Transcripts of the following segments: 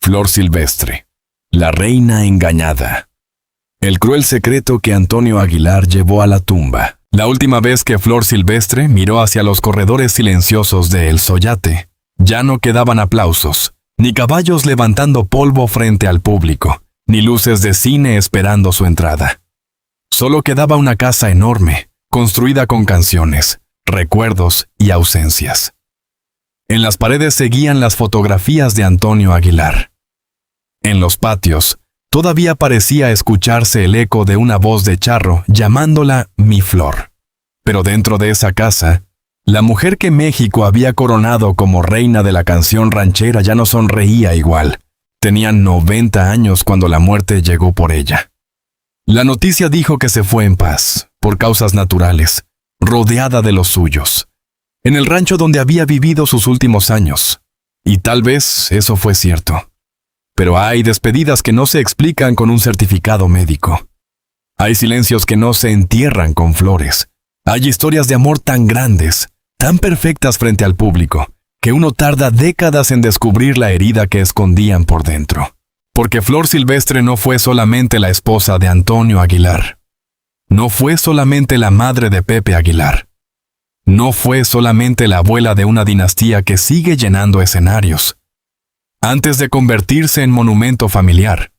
Flor Silvestre, la reina engañada. El cruel secreto que Antonio Aguilar llevó a la tumba. La última vez que Flor Silvestre miró hacia los corredores silenciosos de El Soyate, ya no quedaban aplausos, ni caballos levantando polvo frente al público, ni luces de cine esperando su entrada. Solo quedaba una casa enorme, construida con canciones, recuerdos y ausencias. En las paredes seguían las fotografías de Antonio Aguilar. En los patios, todavía parecía escucharse el eco de una voz de charro llamándola mi Flor. Pero dentro de esa casa, la mujer que México había coronado como reina de la canción ranchera ya no sonreía igual. Tenía 90 años cuando la muerte llegó por ella. La noticia dijo que se fue en paz, por causas naturales, rodeada de los suyos, en el rancho donde había vivido sus últimos años. Y tal vez eso fue cierto. Pero hay despedidas que no se explican con un certificado médico. Hay silencios que no se entierran con flores. Hay historias de amor tan grandes, tan perfectas frente al público, que uno tarda décadas en descubrir la herida que escondían por dentro. Porque Flor Silvestre no fue solamente la esposa de Antonio Aguilar. No fue solamente la madre de Pepe Aguilar. No fue solamente la abuela de una dinastía que sigue llenando escenarios. Antes de convertirse en monumento familiar,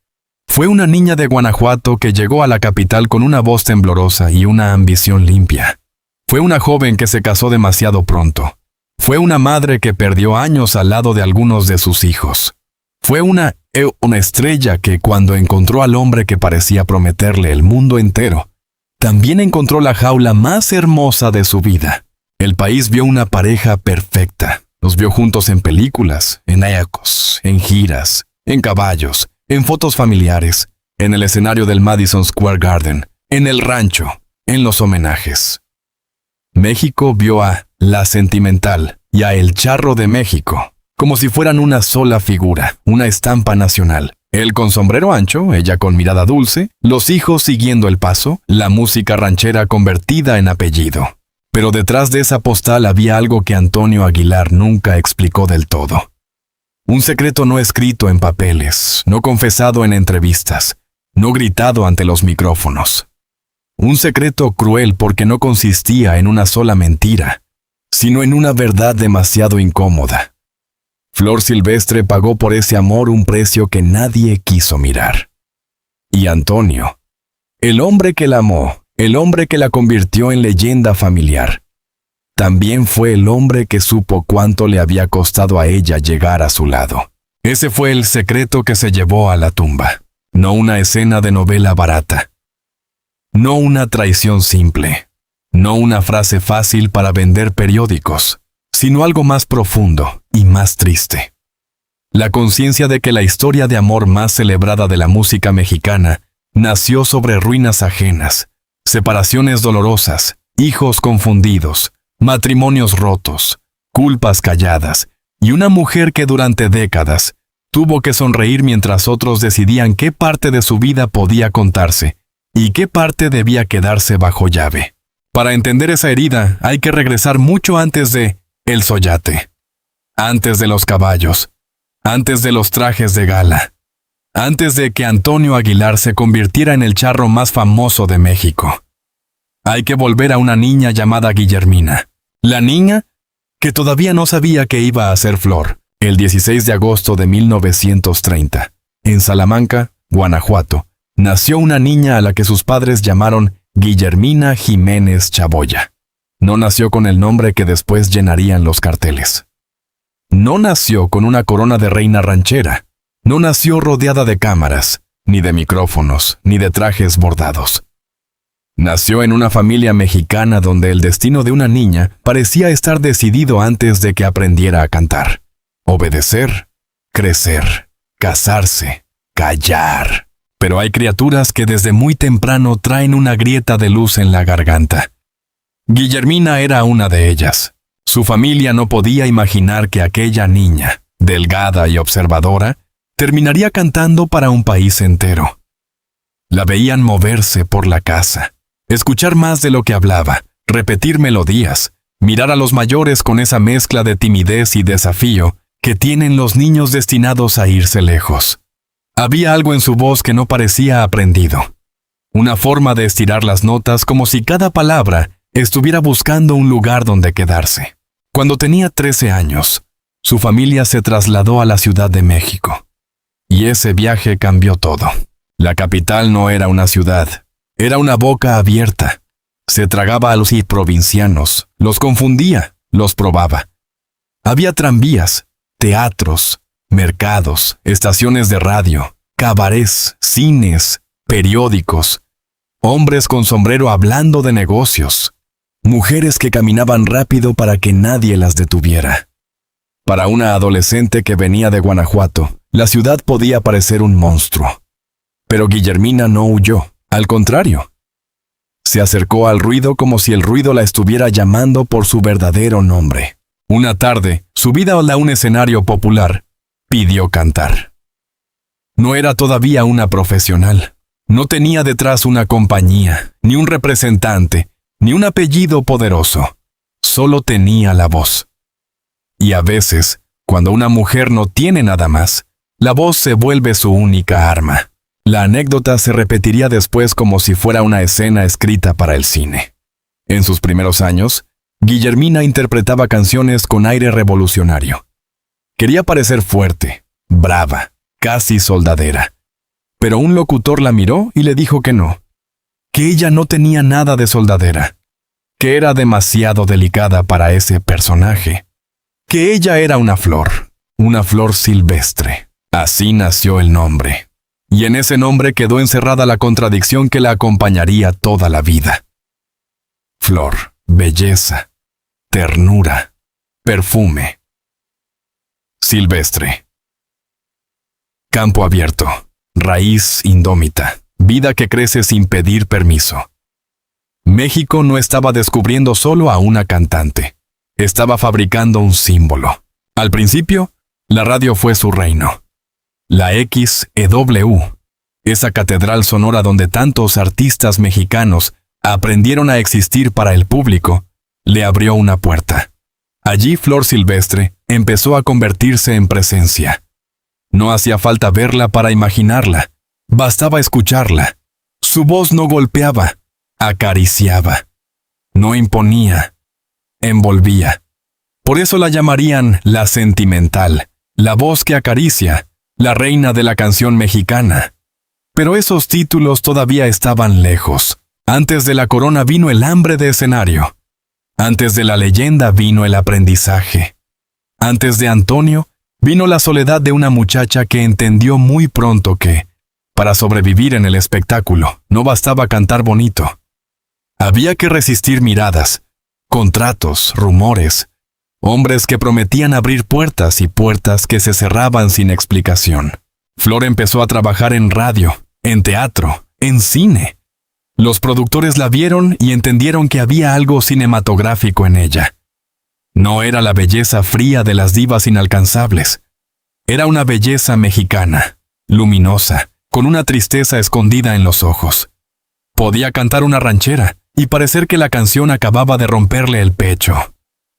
fue una niña de Guanajuato que llegó a la capital con una voz temblorosa y una ambición limpia. Fue una joven que se casó demasiado pronto. Fue una madre que perdió años al lado de algunos de sus hijos. Fue una estrella que cuando encontró al hombre que parecía prometerle el mundo entero, también encontró la jaula más hermosa de su vida. El país vio una pareja perfecta. Los vio juntos en películas, en ecos, en giras, en caballos, en fotos familiares, en el escenario del Madison Square Garden, en el rancho, en los homenajes. México vio a La Sentimental y a El Charro de México, como si fueran una sola figura, una estampa nacional. Él con sombrero ancho, ella con mirada dulce, los hijos siguiendo el paso, la música ranchera convertida en apellido. Pero detrás de esa postal había algo que Antonio Aguilar nunca explicó del todo. Un secreto no escrito en papeles, no confesado en entrevistas, no gritado ante los micrófonos. Un secreto cruel porque no consistía en una sola mentira, sino en una verdad demasiado incómoda. Flor Silvestre pagó por ese amor un precio que nadie quiso mirar. Y Antonio, el hombre que la amó, el hombre que la convirtió en leyenda familiar, también fue el hombre que supo cuánto le había costado a ella llegar a su lado. Ese fue el secreto que se llevó a la tumba, no una escena de novela barata, no una traición simple, no una frase fácil para vender periódicos, sino algo más profundo y más triste. La conciencia de que la historia de amor más celebrada de la música mexicana nació sobre ruinas ajenas, separaciones dolorosas, hijos confundidos, matrimonios rotos, culpas calladas, y una mujer que durante décadas tuvo que sonreír mientras otros decidían qué parte de su vida podía contarse y qué parte debía quedarse bajo llave. Para entender esa herida hay que regresar mucho antes de El Soyate, antes de los caballos, antes de los trajes de gala, antes de que Antonio Aguilar se convirtiera en el charro más famoso de México. Hay que volver a una niña llamada Guillermina. La niña que todavía no sabía que iba a ser Flor. El 16 de agosto de 1930, en Salamanca, Guanajuato, nació una niña a la que sus padres llamaron Guillermina Jiménez Chaboya. No nació con el nombre que después llenarían los carteles. No nació con una corona de reina ranchera. No nació rodeada de cámaras, ni de micrófonos, ni de trajes bordados. Nació en una familia mexicana donde el destino de una niña parecía estar decidido antes de que aprendiera a cantar. Obedecer, crecer, casarse, callar. Pero hay criaturas que desde muy temprano traen una grieta de luz en la garganta. Guillermina era una de ellas. Su familia no podía imaginar que aquella niña, delgada y observadora, terminaría cantando para un país entero. La veían moverse por la casa, escuchar más de lo que hablaba, repetir melodías, mirar a los mayores con esa mezcla de timidez y desafío que tienen los niños destinados a irse lejos. Había algo en su voz que no parecía aprendido. Una forma de estirar las notas como si cada palabra estuviera buscando un lugar donde quedarse. Cuando tenía 13 años, su familia se trasladó a la Ciudad de México. Y ese viaje cambió todo. La capital no era una ciudad, era una boca abierta. Se tragaba a los provincianos, los confundía, los probaba. Había tranvías, teatros, mercados, estaciones de radio, cabarets, cines, periódicos, hombres con sombrero hablando de negocios, mujeres que caminaban rápido para que nadie las detuviera. Para una adolescente que venía de Guanajuato, la ciudad podía parecer un monstruo. Pero Guillermina no huyó, al contrario. Se acercó al ruido como si el ruido la estuviera llamando por su verdadero nombre. Una tarde, subida a un escenario popular, pidió cantar. No era todavía una profesional. No tenía detrás una compañía, ni un representante, ni un apellido poderoso. Solo tenía la voz. Y a veces, cuando una mujer no tiene nada más, la voz se vuelve su única arma. La anécdota se repetiría después como si fuera una escena escrita para el cine. En sus primeros años, Guillermina interpretaba canciones con aire revolucionario. Quería parecer fuerte, brava, casi soldadera. Pero un locutor la miró y le dijo que no, que ella no tenía nada de soldadera, que era demasiado delicada para ese personaje, que ella era una flor silvestre. Así nació el nombre. Y en ese nombre quedó encerrada la contradicción que la acompañaría toda la vida. Flor, belleza, ternura, perfume. Silvestre. Campo abierto, raíz indómita, vida que crece sin pedir permiso. México no estaba descubriendo solo a una cantante, estaba fabricando un símbolo. Al principio, la radio fue su reino. La XEW, esa catedral sonora donde tantos artistas mexicanos aprendieron a existir para el público, le abrió una puerta. Allí Flor Silvestre empezó a convertirse en presencia. No hacía falta verla para imaginarla, bastaba escucharla. Su voz no golpeaba, acariciaba. No imponía, envolvía. Por eso la llamarían la sentimental, la voz que acaricia, la reina de la canción mexicana. Pero esos títulos todavía estaban lejos. Antes de la corona vino el hambre de escenario. Antes de la leyenda vino el aprendizaje. Antes de Antonio, vino la soledad de una muchacha que entendió muy pronto que, para sobrevivir en el espectáculo, no bastaba cantar bonito. Había que resistir miradas, contratos, rumores, hombres que prometían abrir puertas y puertas que se cerraban sin explicación. Flor empezó a trabajar en radio, en teatro, en cine. Los productores la vieron y entendieron que había algo cinematográfico en ella. No era la belleza fría de las divas inalcanzables. Era una belleza mexicana, luminosa, con una tristeza escondida en los ojos. Podía cantar una ranchera y parecer que la canción acababa de romperle el pecho.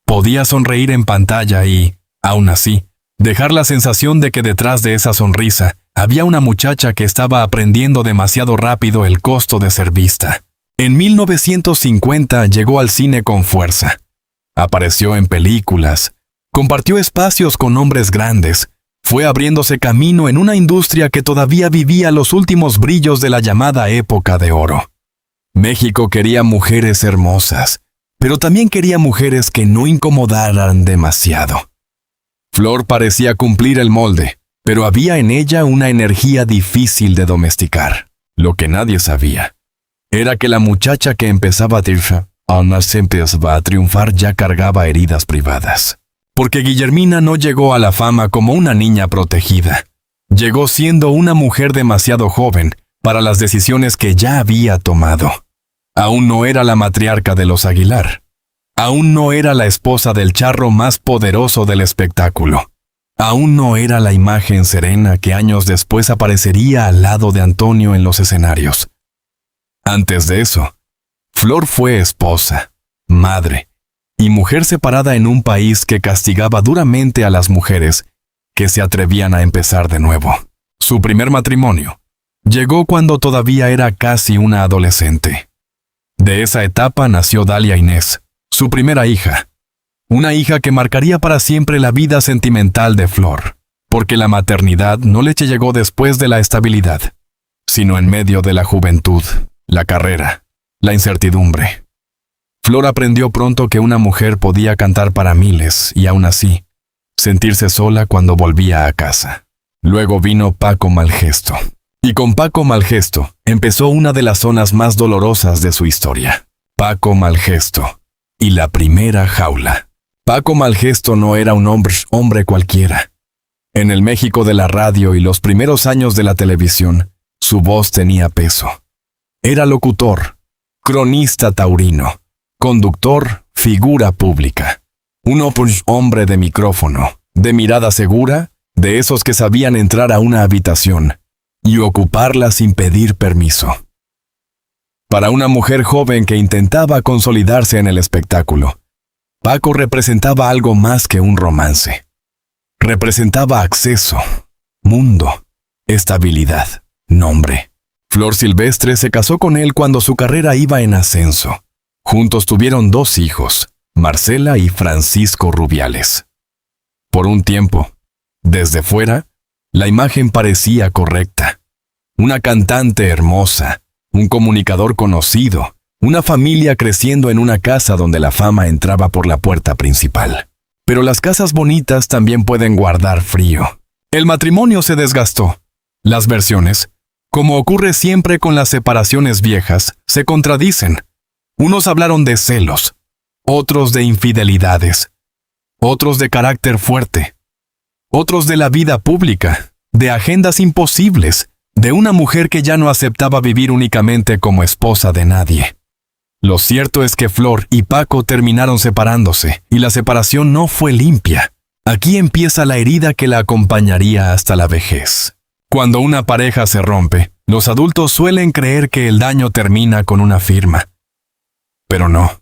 Podía sonreír en pantalla y, aún así, dejar la sensación de que detrás de esa sonrisa había una muchacha que estaba aprendiendo demasiado rápido el costo de ser vista. En 1950 llegó al cine con fuerza. Apareció en películas, compartió espacios con hombres grandes, fue abriéndose camino en una industria que todavía vivía los últimos brillos de la llamada época de oro. México quería mujeres hermosas, pero también quería mujeres que no incomodaran demasiado. Flor parecía cumplir el molde, pero había en ella una energía difícil de domesticar. Lo que nadie sabía era que la muchacha que empezaba a triunfar ya cargaba heridas privadas. Porque Guillermina no llegó a la fama como una niña protegida. Llegó siendo una mujer demasiado joven para las decisiones que ya había tomado. Aún no era la matriarca de los Aguilar. Aún no era la esposa del charro más poderoso del espectáculo. Aún no era la imagen serena que años después aparecería al lado de Antonio en los escenarios. Antes de eso, Flor fue esposa, madre y mujer separada en un país que castigaba duramente a las mujeres que se atrevían a empezar de nuevo. Su primer matrimonio llegó cuando todavía era casi una adolescente. De esa etapa nació Dalia Inés, su primera hija. Una hija que marcaría para siempre la vida sentimental de Flor, porque la maternidad no le llegó después de la estabilidad, sino en medio de la juventud, la carrera, la incertidumbre. Flor aprendió pronto que una mujer podía cantar para miles y aún así, sentirse sola cuando volvía a casa. Luego vino Paco Malgesto. Y con Paco Malgesto empezó una de las zonas más dolorosas de su historia. Paco Malgesto y la primera jaula. Paco Malgesto no era un hombre cualquiera. En el México de la radio y los primeros años de la televisión, su voz tenía peso. Era locutor, cronista taurino, conductor, figura pública. Un hombre de micrófono, de mirada segura, de esos que sabían entrar a una habitación y ocuparla sin pedir permiso. Para una mujer joven que intentaba consolidarse en el espectáculo, Paco representaba algo más que un romance. Representaba acceso, mundo, estabilidad, nombre. Flor Silvestre se casó con él cuando su carrera iba en ascenso. Juntos tuvieron 2 hijos, Marcela y Francisco Rubiales. Por un tiempo, desde fuera, la imagen parecía correcta. Una cantante hermosa, un comunicador conocido, una familia creciendo en una casa donde la fama entraba por la puerta principal. Pero las casas bonitas también pueden guardar frío. El matrimonio se desgastó. Las versiones, como ocurre siempre con las separaciones viejas, se contradicen. Unos hablaron de celos, otros de infidelidades, otros de carácter fuerte, otros de la vida pública, de agendas imposibles, de una mujer que ya no aceptaba vivir únicamente como esposa de nadie. Lo cierto es que Flor y Paco terminaron separándose, y la separación no fue limpia. Aquí empieza la herida que la acompañaría hasta la vejez. Cuando una pareja se rompe, los adultos suelen creer que el daño termina con una firma. Pero no.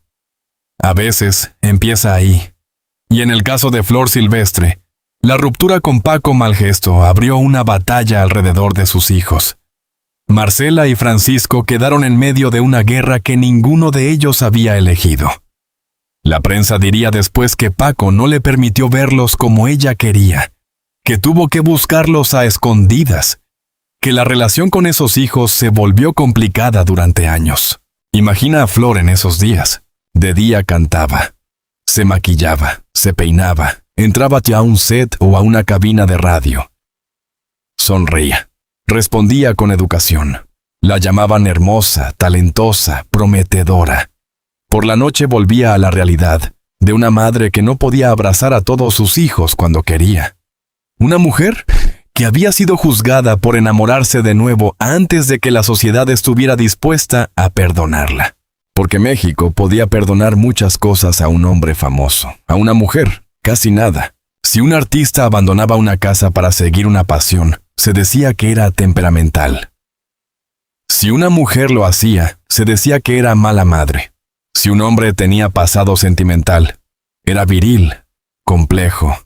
A veces empieza ahí. Y en el caso de Flor Silvestre, la ruptura con Paco Malgesto abrió una batalla alrededor de sus hijos. Marcela y Francisco quedaron en medio de una guerra que ninguno de ellos había elegido. La prensa diría después que Paco no le permitió verlos como ella quería, que tuvo que buscarlos a escondidas, que la relación con esos hijos se volvió complicada durante años. Imagina a Flor en esos días. De día cantaba, se maquillaba, se peinaba, entraba ya a un set o a una cabina de radio. Sonreía. Respondía con educación. La llamaban hermosa, talentosa, prometedora. Por la noche volvía a la realidad de una madre que no podía abrazar a todos sus hijos cuando quería. Una mujer que había sido juzgada por enamorarse de nuevo antes de que la sociedad estuviera dispuesta a perdonarla. Porque México podía perdonar muchas cosas a un hombre famoso, a una mujer, casi nada. Si un artista abandonaba una casa para seguir una pasión, se decía que era temperamental. Si una mujer lo hacía, se decía que era mala madre. Si un hombre tenía pasado sentimental, era viril, complejo,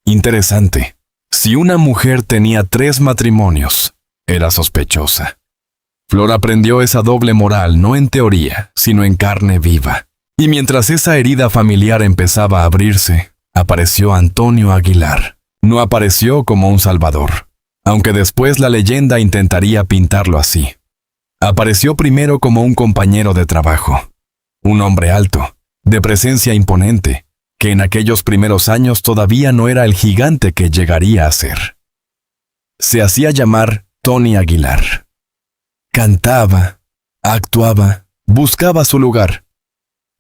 interesante. Si una mujer tenía 3 matrimonios, era sospechosa. Flor aprendió esa doble moral no en teoría, sino en carne viva. Y mientras esa herida familiar empezaba a abrirse, apareció Antonio Aguilar. No apareció como un salvador, aunque después la leyenda intentaría pintarlo así. Apareció primero como un compañero de trabajo, un hombre alto, de presencia imponente, que en aquellos primeros años todavía no era el gigante que llegaría a ser. Se hacía llamar Tony Aguilar. Cantaba, actuaba, buscaba su lugar.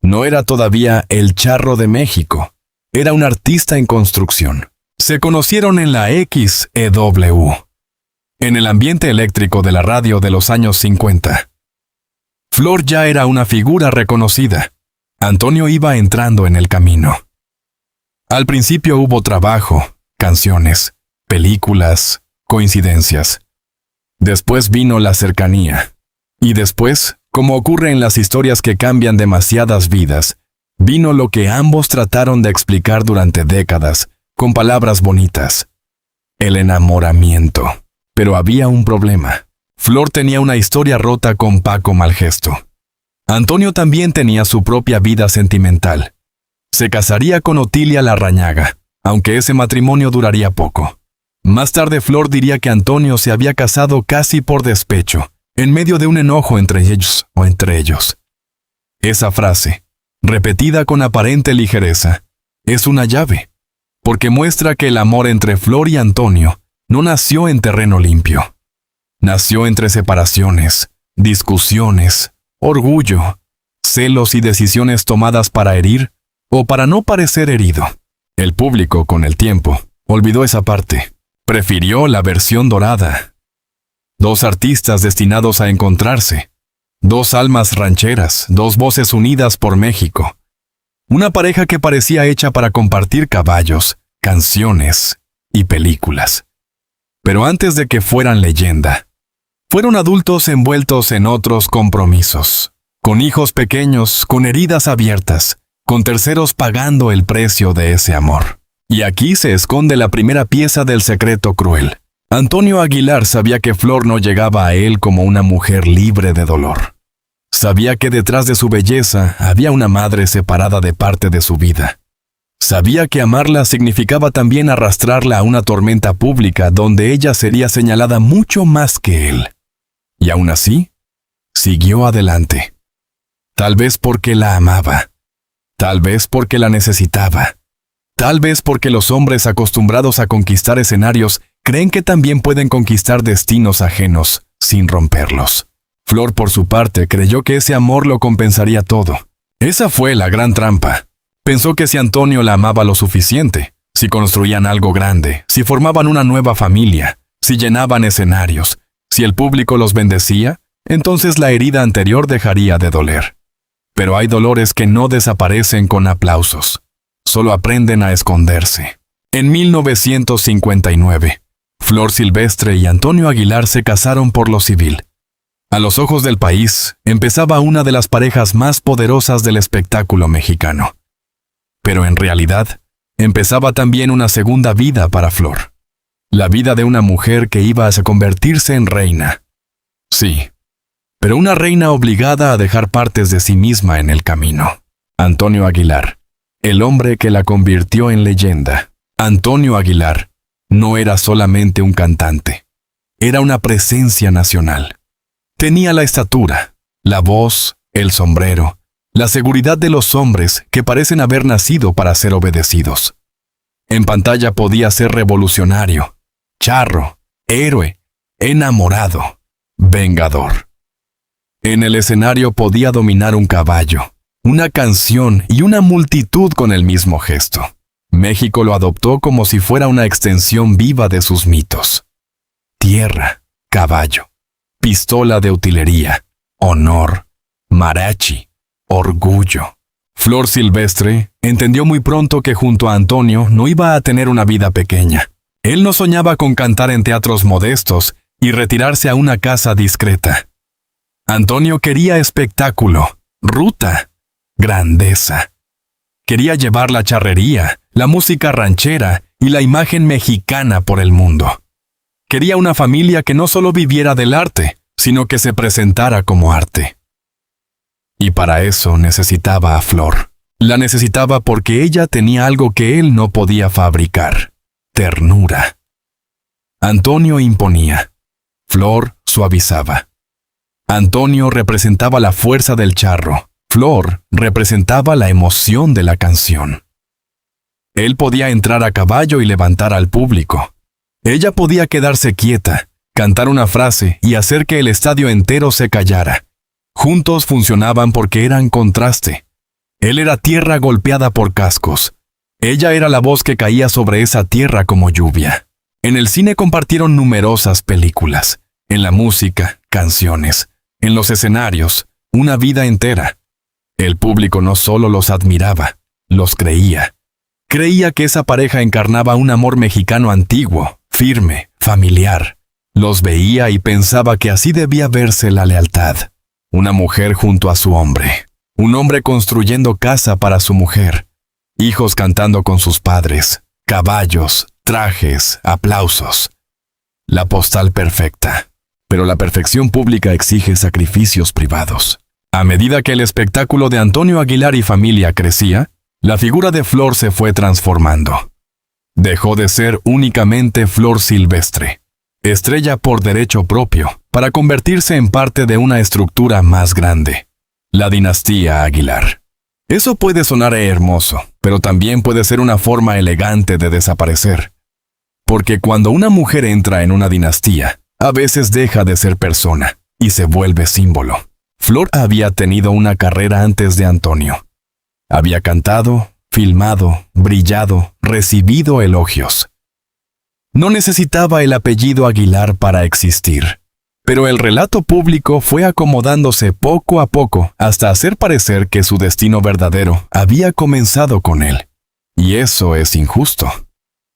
No era todavía el Charro de México, era un artista en construcción. Se conocieron en la XEW, en el ambiente eléctrico de la radio de los años 50. Flor ya era una figura reconocida. Antonio iba entrando en el camino. Al principio hubo trabajo, canciones, películas, coincidencias. Después vino la cercanía. Y después, como ocurre en las historias que cambian demasiadas vidas, vino lo que ambos trataron de explicar durante décadas, con palabras bonitas. el enamoramiento. Pero había un problema. Flor tenía una historia rota con Paco Malgesto. Antonio también tenía su propia vida sentimental. Se casaría con Otilia Larrañaga, aunque ese matrimonio duraría poco. Más tarde Flor diría que Antonio se había casado casi por despecho, en medio de un enojo entre ellos. Esa frase, repetida con aparente ligereza, es una llave, porque muestra que el amor entre Flor y Antonio no nació en terreno limpio. Nació entre separaciones, discusiones, orgullo, celos y decisiones tomadas para herir o para no parecer herido. El público, con el tiempo, olvidó esa parte. Prefirió la versión dorada. Dos artistas destinados a encontrarse. Dos almas rancheras, dos voces unidas por México. Una pareja que parecía hecha para compartir caballos, canciones y películas. Pero antes de que fueran leyenda, fueron adultos envueltos en otros compromisos, con hijos pequeños, con heridas abiertas, con terceros pagando el precio de ese amor. Y aquí se esconde la primera pieza del secreto cruel. Antonio Aguilar sabía que Flor no llegaba a él como una mujer libre de dolor. Sabía que detrás de su belleza había una madre separada de parte de su vida. Sabía que amarla significaba también arrastrarla a una tormenta pública donde ella sería señalada mucho más que él. Y aún así, siguió adelante. Tal vez porque la amaba. Tal vez porque la necesitaba. Tal vez porque los hombres acostumbrados a conquistar escenarios creen que también pueden conquistar destinos ajenos sin romperlos. Flor, por su parte, creyó que ese amor lo compensaría todo. Esa fue la gran trampa. Pensó que si Antonio la amaba lo suficiente, si construían algo grande, si formaban una nueva familia, si llenaban escenarios, si el público los bendecía, entonces la herida anterior dejaría de doler. Pero hay dolores que no desaparecen con aplausos. Solo aprenden a esconderse. En 1959, Flor Silvestre y Antonio Aguilar se casaron por lo civil. A los ojos del país, empezaba una de las parejas más poderosas del espectáculo mexicano. Pero en realidad, empezaba también una segunda vida para Flor. La vida de una mujer que iba a convertirse en reina. Sí, pero una reina obligada a dejar partes de sí misma en el camino. Antonio Aguilar, el hombre que la convirtió en leyenda. Antonio Aguilar no era solamente un cantante, era una presencia nacional. Tenía la estatura, la voz, el sombrero, la seguridad de los hombres que parecen haber nacido para ser obedecidos. En pantalla podía ser revolucionario, charro, héroe, enamorado, vengador. En el escenario podía dominar un caballo, una canción y una multitud con el mismo gesto. México lo adoptó como si fuera una extensión viva de sus mitos. Tierra, caballo, pistola de utilería, honor, mariachi, orgullo. Flor Silvestre entendió muy pronto que junto a Antonio no iba a tener una vida pequeña. Él no soñaba con cantar en teatros modestos y retirarse a una casa discreta. Antonio quería espectáculo, ruta, grandeza. Quería llevar la charrería, la música ranchera y la imagen mexicana por el mundo. Quería una familia que no solo viviera del arte, sino que se presentara como arte. Y para eso necesitaba a Flor. La necesitaba porque ella tenía algo que él no podía fabricar: ternura. Antonio imponía. Flor suavizaba. Antonio representaba la fuerza del charro. Flor representaba la emoción de la canción. Él podía entrar a caballo y levantar al público. Ella podía quedarse quieta, cantar una frase y hacer que el estadio entero se callara. Juntos funcionaban porque eran contraste. Él era tierra golpeada por cascos. Ella era la voz que caía sobre esa tierra como lluvia. En el cine compartieron numerosas películas. En la música, canciones. En los escenarios, una vida entera. El público no solo los admiraba, los creía. Creía que esa pareja encarnaba un amor mexicano antiguo, firme, familiar. Los veía y pensaba que así debía verse la lealtad. Una mujer junto a su hombre. Un hombre construyendo casa para su mujer. Hijos cantando con sus padres. Caballos, trajes, aplausos. La postal perfecta. Pero la perfección pública exige sacrificios privados. A medida que el espectáculo de Antonio Aguilar y familia crecía, la figura de Flor se fue transformando. Dejó de ser únicamente Flor Silvestre, estrella por derecho propio, para convertirse en parte de una estructura más grande, la dinastía Aguilar. Eso puede sonar hermoso, pero también puede ser una forma elegante de desaparecer. Porque cuando una mujer entra en una dinastía, a veces deja de ser persona y se vuelve símbolo. Flor había tenido una carrera antes de Antonio. Había cantado, filmado, brillado, recibido elogios. No necesitaba el apellido Aguilar para existir. Pero el relato público fue acomodándose poco a poco hasta hacer parecer que su destino verdadero había comenzado con él. Y eso es injusto.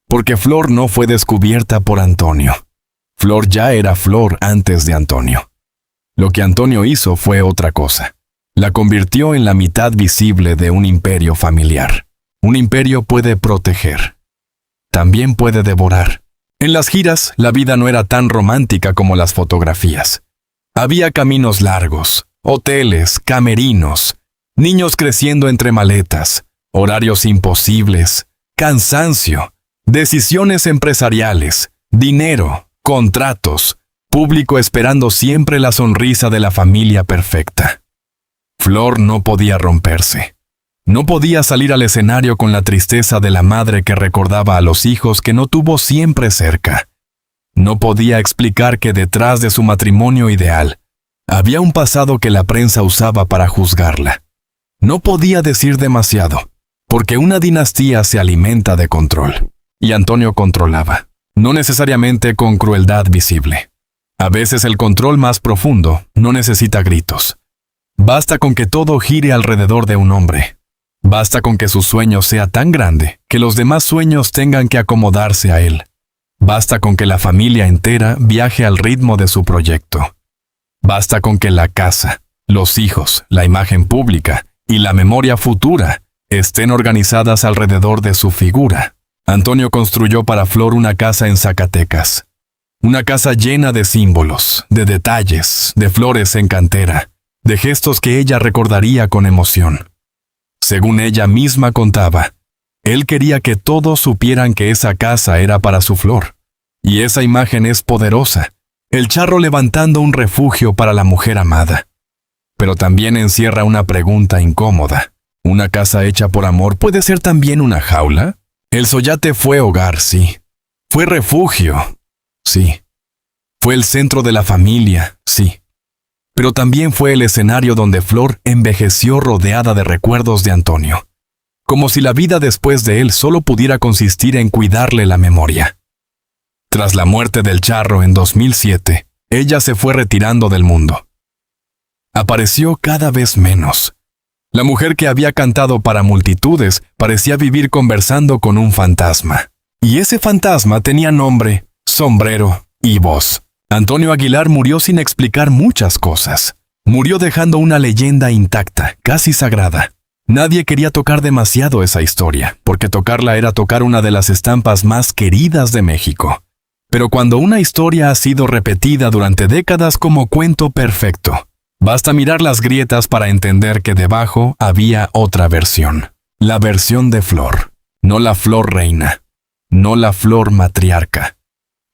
Porque Flor no fue descubierta por Antonio. Flor ya era Flor antes de Antonio. Lo que Antonio hizo fue otra cosa. La convirtió en la mitad visible de un imperio familiar. Un imperio puede proteger. También puede devorar. En las giras, la vida no era tan romántica como las fotografías. Había caminos largos, hoteles, camerinos, niños creciendo entre maletas, horarios imposibles, cansancio, decisiones empresariales, dinero, contratos, público esperando siempre la sonrisa de la familia perfecta. Flor no podía romperse. No podía salir al escenario con la tristeza de la madre que recordaba a los hijos que no tuvo siempre cerca. No podía explicar que detrás de su matrimonio ideal había un pasado que la prensa usaba para juzgarla. No podía decir demasiado, porque una dinastía se alimenta de control. Y Antonio controlaba, no necesariamente con crueldad visible. A veces el control más profundo no necesita gritos. Basta con que todo gire alrededor de un hombre. Basta con que su sueño sea tan grande que los demás sueños tengan que acomodarse a él. Basta con que la familia entera viaje al ritmo de su proyecto. Basta con que la casa, los hijos, la imagen pública y la memoria futura estén organizadas alrededor de su figura. Antonio construyó para Flor una casa en Zacatecas. Una casa llena de símbolos, de detalles, de flores en cantera, de gestos que ella recordaría con emoción. Según ella misma contaba, él quería que todos supieran que esa casa era para su Flor. Y esa imagen es poderosa, el charro levantando un refugio para la mujer amada. Pero también encierra una pregunta incómoda. ¿Una casa hecha por amor puede ser también una jaula? El Soyate fue hogar, sí. Fue refugio, sí. Fue el centro de la familia, sí. Pero también fue el escenario donde Flor envejeció rodeada de recuerdos de Antonio. Como si la vida después de él solo pudiera consistir en cuidarle la memoria. Tras la muerte del charro en 2007, ella se fue retirando del mundo. Apareció cada vez menos. La mujer que había cantado para multitudes parecía vivir conversando con un fantasma. Y ese fantasma tenía nombre, sombrero y voz. Antonio Aguilar murió sin explicar muchas cosas. Murió dejando una leyenda intacta, casi sagrada. Nadie quería tocar demasiado esa historia, porque tocarla era tocar una de las estampas más queridas de México. Pero cuando una historia ha sido repetida durante décadas como cuento perfecto, basta mirar las grietas para entender que debajo había otra versión. La versión de Flor. No la Flor reina. No la Flor matriarca.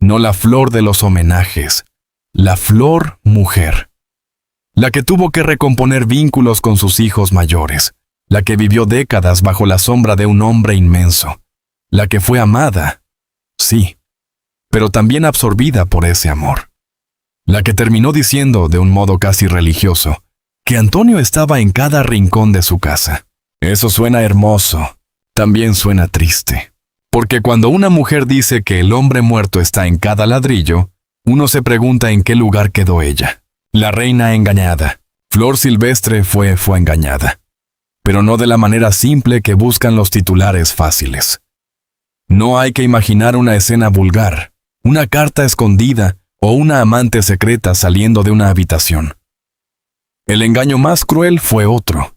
No la Flor de los homenajes. La Flor mujer. La que tuvo que recomponer vínculos con sus hijos mayores. La que vivió décadas bajo la sombra de un hombre inmenso. La que fue amada. Sí. Pero también absorbida por ese amor. La que terminó diciendo, de un modo casi religioso, que Antonio estaba en cada rincón de su casa. Eso suena hermoso, también suena triste. Porque cuando una mujer dice que el hombre muerto está en cada ladrillo, uno se pregunta en qué lugar quedó ella. La reina engañada. Flor Silvestre fue engañada. Pero no de la manera simple que buscan los titulares fáciles. No hay que imaginar una escena vulgar, una carta escondida, o una amante secreta saliendo de una habitación. El engaño más cruel fue otro.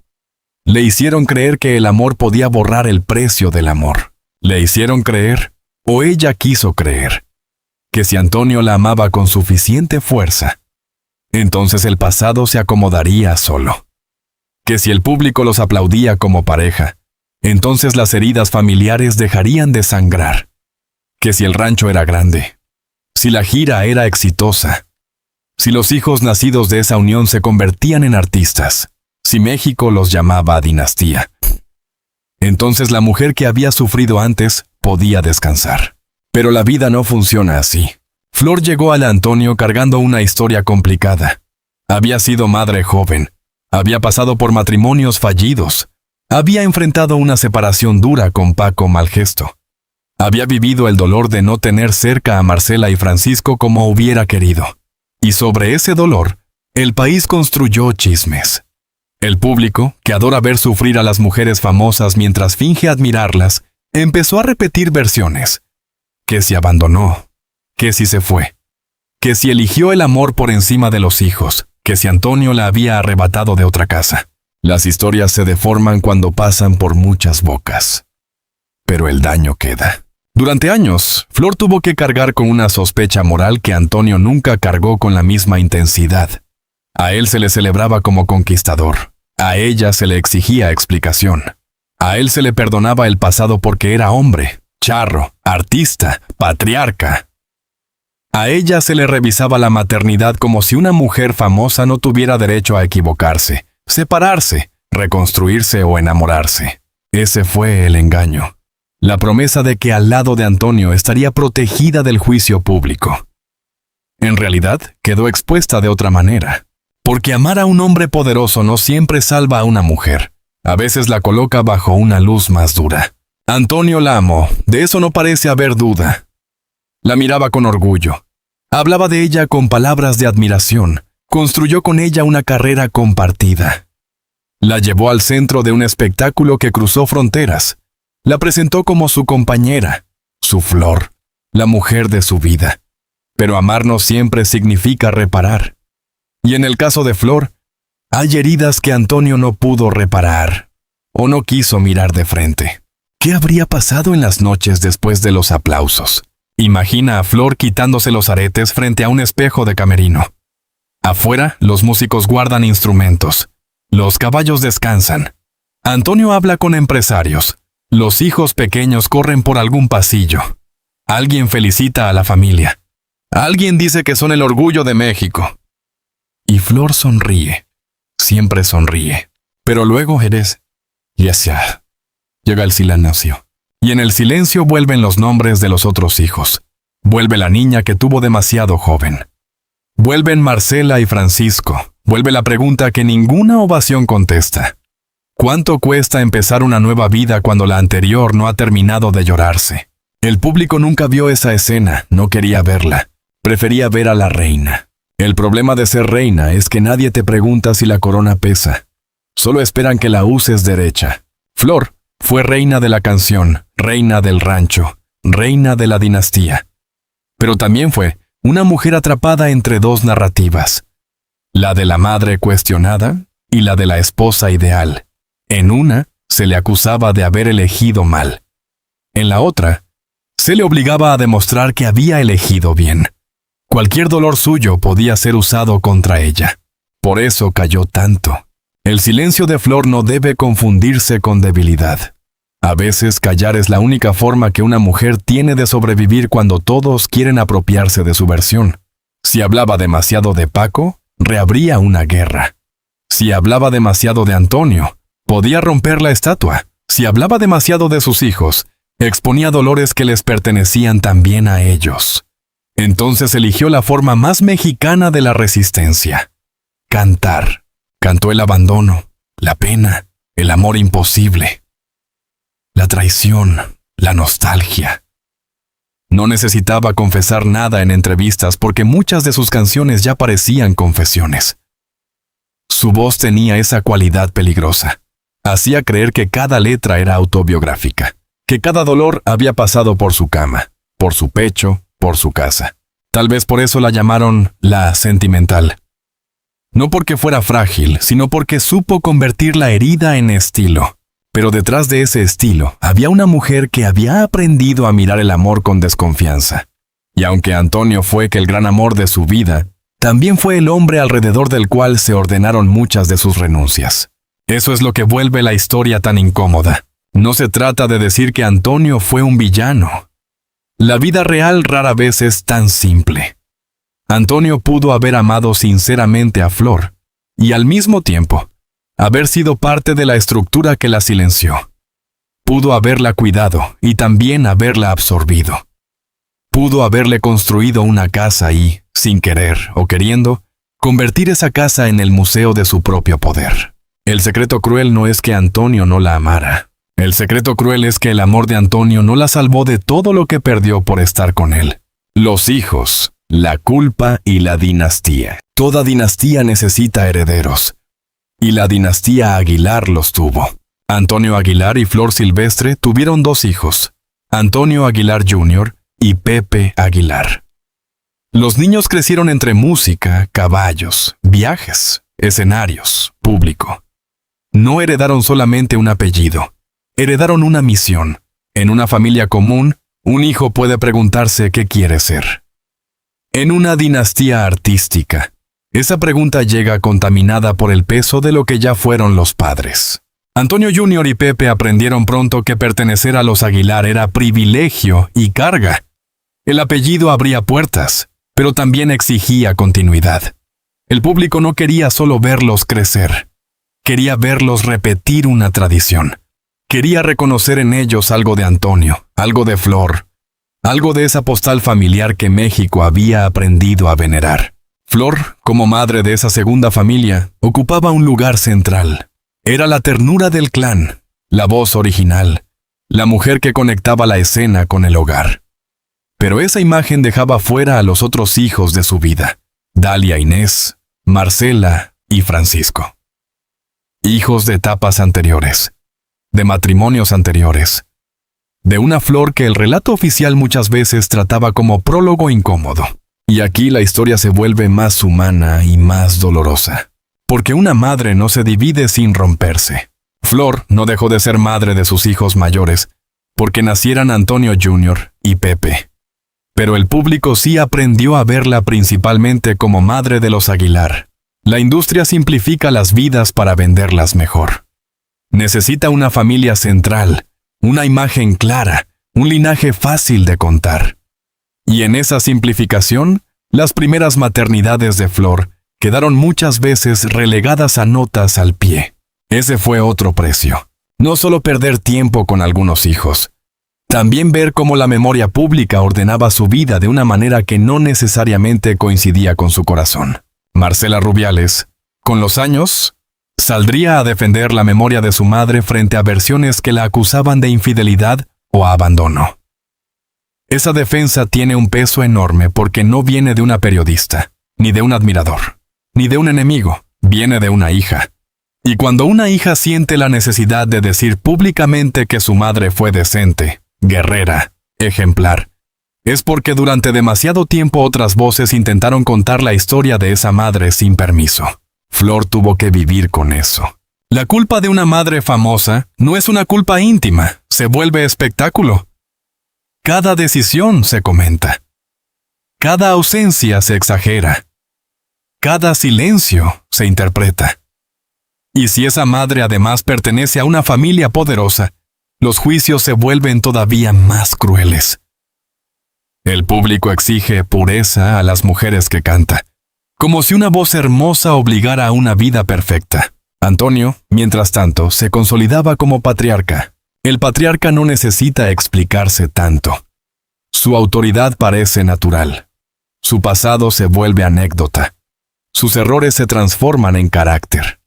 Le hicieron creer que el amor podía borrar el precio del amor. Le hicieron creer, O ella quiso creer que si Antonio la amaba con suficiente fuerza, entonces el pasado se acomodaría solo. Que si el público los aplaudía como pareja, entonces las heridas familiares dejarían de sangrar. Que si el rancho era grande, si la gira era exitosa, si los hijos nacidos de esa unión se convertían en artistas, si México los llamaba dinastía, entonces la mujer que había sufrido antes podía descansar. Pero la vida no funciona así. Flor llegó al Antonio cargando una historia complicada. Había sido madre joven, había pasado por matrimonios fallidos, había enfrentado una separación dura con Paco Malgesto. Había vivido el dolor de no tener cerca a Marcela y Francisco como hubiera querido. Y sobre ese dolor, el país construyó chismes. El público, que adora ver sufrir a las mujeres famosas mientras finge admirarlas, empezó a repetir versiones. Que si abandonó, que si se fue, que si eligió el amor por encima de los hijos, que si Antonio la había arrebatado de otra casa. Las historias se deforman cuando pasan por muchas bocas. Pero el daño queda. Durante años, Flor tuvo que cargar con una sospecha moral que Antonio nunca cargó con la misma intensidad. A él se le celebraba como conquistador. A ella se le exigía explicación. A él se le perdonaba el pasado porque era hombre, charro, artista, patriarca. A ella se le revisaba la maternidad como si una mujer famosa no tuviera derecho a equivocarse, separarse, reconstruirse o enamorarse. Ese fue el engaño. La promesa de que al lado de Antonio estaría protegida del juicio público. En realidad, quedó expuesta de otra manera. Porque amar a un hombre poderoso no siempre salva a una mujer. A veces la coloca bajo una luz más dura. Antonio la amó, de eso no parece haber duda. La miraba con orgullo. Hablaba de ella con palabras de admiración. Construyó con ella una carrera compartida. La llevó al centro de un espectáculo que cruzó fronteras. La presentó como su compañera, su Flor, la mujer de su vida. Pero amar no siempre significa reparar. Y en el caso de Flor, hay heridas que Antonio no pudo reparar, o no quiso mirar de frente. ¿Qué habría pasado en las noches después de los aplausos? Imagina a Flor quitándose los aretes frente a un espejo de camerino. Afuera, los músicos guardan instrumentos. Los caballos descansan. Antonio habla con empresarios. Los hijos pequeños corren por algún pasillo. Alguien felicita a la familia. Alguien dice que son el orgullo de México. Y Flor sonríe. Siempre sonríe. Pero luego eres... ya. Llega el silencio. Y en el silencio vuelven los nombres de los otros hijos. Vuelve la niña que tuvo demasiado joven. Vuelven Marcela y Francisco. Vuelve la pregunta que ninguna ovación contesta. ¿Cuánto cuesta empezar una nueva vida cuando la anterior no ha terminado de llorarse? El público nunca vio esa escena, no quería verla. Prefería ver a la reina. El problema de ser reina es que nadie te pregunta si la corona pesa. Solo esperan que la uses derecha. Flor fue reina de la canción, reina del rancho, reina de la dinastía. Pero también fue una mujer atrapada entre dos narrativas. La de la madre cuestionada y la de la esposa ideal. En una, se le acusaba de haber elegido mal. En la otra, se le obligaba a demostrar que había elegido bien. Cualquier dolor suyo podía ser usado contra ella. Por eso cayó tanto. El silencio de Flor no debe confundirse con debilidad. A veces callar es la única forma que una mujer tiene de sobrevivir cuando todos quieren apropiarse de su versión. Si hablaba demasiado de Paco, reabría una guerra. Si hablaba demasiado de Antonio, podía romper la estatua. Si hablaba demasiado de sus hijos, exponía dolores que les pertenecían también a ellos. Entonces eligió la forma más mexicana de la resistencia. Cantar. Cantó el abandono, la pena, el amor imposible, la traición, la nostalgia. No necesitaba confesar nada en entrevistas porque muchas de sus canciones ya parecían confesiones. Su voz tenía esa cualidad peligrosa. Hacía creer que cada letra era autobiográfica, que cada dolor había pasado por su cama, por su pecho, por su casa. Tal vez por eso la llamaron la sentimental. No porque fuera frágil, sino porque supo convertir la herida en estilo. Pero detrás de ese estilo había una mujer que había aprendido a mirar el amor con desconfianza. Y aunque Antonio fue el gran amor de su vida, también fue el hombre alrededor del cual se ordenaron muchas de sus renuncias. Eso es lo que vuelve la historia tan incómoda. No se trata de decir que Antonio fue un villano. La vida real rara vez es tan simple. Antonio pudo haber amado sinceramente a Flor, y al mismo tiempo, haber sido parte de la estructura que la silenció. Pudo haberla cuidado y también haberla absorbido. Pudo haberle construido una casa y, sin querer o queriendo, convertir esa casa en el museo de su propio poder. El secreto cruel no es que Antonio no la amara. El secreto cruel es que el amor de Antonio no la salvó de todo lo que perdió por estar con él. Los hijos, la culpa y la dinastía. Toda dinastía necesita herederos. Y la dinastía Aguilar los tuvo. Antonio Aguilar y Flor Silvestre tuvieron 2 hijos, Antonio Aguilar Jr. y Pepe Aguilar. Los niños crecieron entre música, caballos, viajes, escenarios, público. No heredaron solamente un apellido, heredaron una misión. En una familia común, un hijo puede preguntarse qué quiere ser. En una dinastía artística, esa pregunta llega contaminada por el peso de lo que ya fueron los padres. Antonio Jr. y Pepe aprendieron pronto que pertenecer a los Aguilar era privilegio y carga. El apellido abría puertas, pero también exigía continuidad. El público no quería solo verlos crecer. Quería verlos repetir una tradición. Quería reconocer en ellos algo de Antonio, algo de Flor, algo de esa postal familiar que México había aprendido a venerar. Flor, como madre de esa segunda familia, ocupaba un lugar central. Era la ternura del clan, la voz original, la mujer que conectaba la escena con el hogar. Pero esa imagen dejaba fuera a los otros hijos de su vida, Dalia Inés, Marcela y Francisco. Hijos de etapas anteriores, de matrimonios anteriores, de una Flor que el relato oficial muchas veces trataba como prólogo incómodo. Y aquí la historia se vuelve más humana y más dolorosa. Porque una madre no se divide sin romperse. Flor no dejó de ser madre de sus hijos mayores, porque nacieran Antonio Jr. y Pepe. Pero el público sí aprendió a verla principalmente como madre de los Aguilar. La industria simplifica las vidas para venderlas mejor. Necesita una familia central, una imagen clara, un linaje fácil de contar. Y en esa simplificación, las primeras maternidades de Flor quedaron muchas veces relegadas a notas al pie. Ese fue otro precio. No solo perder tiempo con algunos hijos, también ver cómo la memoria pública ordenaba su vida de una manera que no necesariamente coincidía con su corazón. Marcela Rubiales, con los años, saldría a defender la memoria de su madre frente a versiones que la acusaban de infidelidad o abandono. Esa defensa tiene un peso enorme porque no viene de una periodista, ni de un admirador, ni de un enemigo, viene de una hija. Y cuando una hija siente la necesidad de decir públicamente que su madre fue decente, guerrera, ejemplar, es porque durante demasiado tiempo otras voces intentaron contar la historia de esa madre sin permiso. Flor tuvo que vivir con eso. La culpa de una madre famosa no es una culpa íntima, se vuelve espectáculo. Cada decisión se comenta. Cada ausencia se exagera. Cada silencio se interpreta. Y si esa madre además pertenece a una familia poderosa, los juicios se vuelven todavía más crueles. El público exige pureza a las mujeres que canta, como si una voz hermosa obligara a una vida perfecta. Antonio, mientras tanto, se consolidaba como patriarca. El patriarca no necesita explicarse tanto. Su autoridad parece natural. Su pasado se vuelve anécdota. Sus errores se transforman en carácter.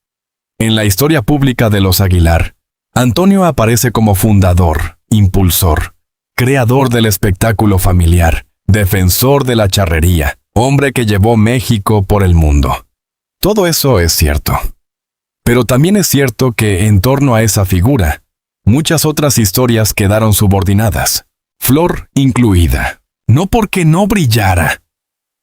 En la historia pública de los Aguilar, Antonio aparece como fundador, impulsor, creador del espectáculo familiar, defensor de la charrería, hombre que llevó México por el mundo. Todo eso es cierto. Pero también es cierto que en torno a esa figura, muchas otras historias quedaron subordinadas, Flor incluida. No porque no brillara.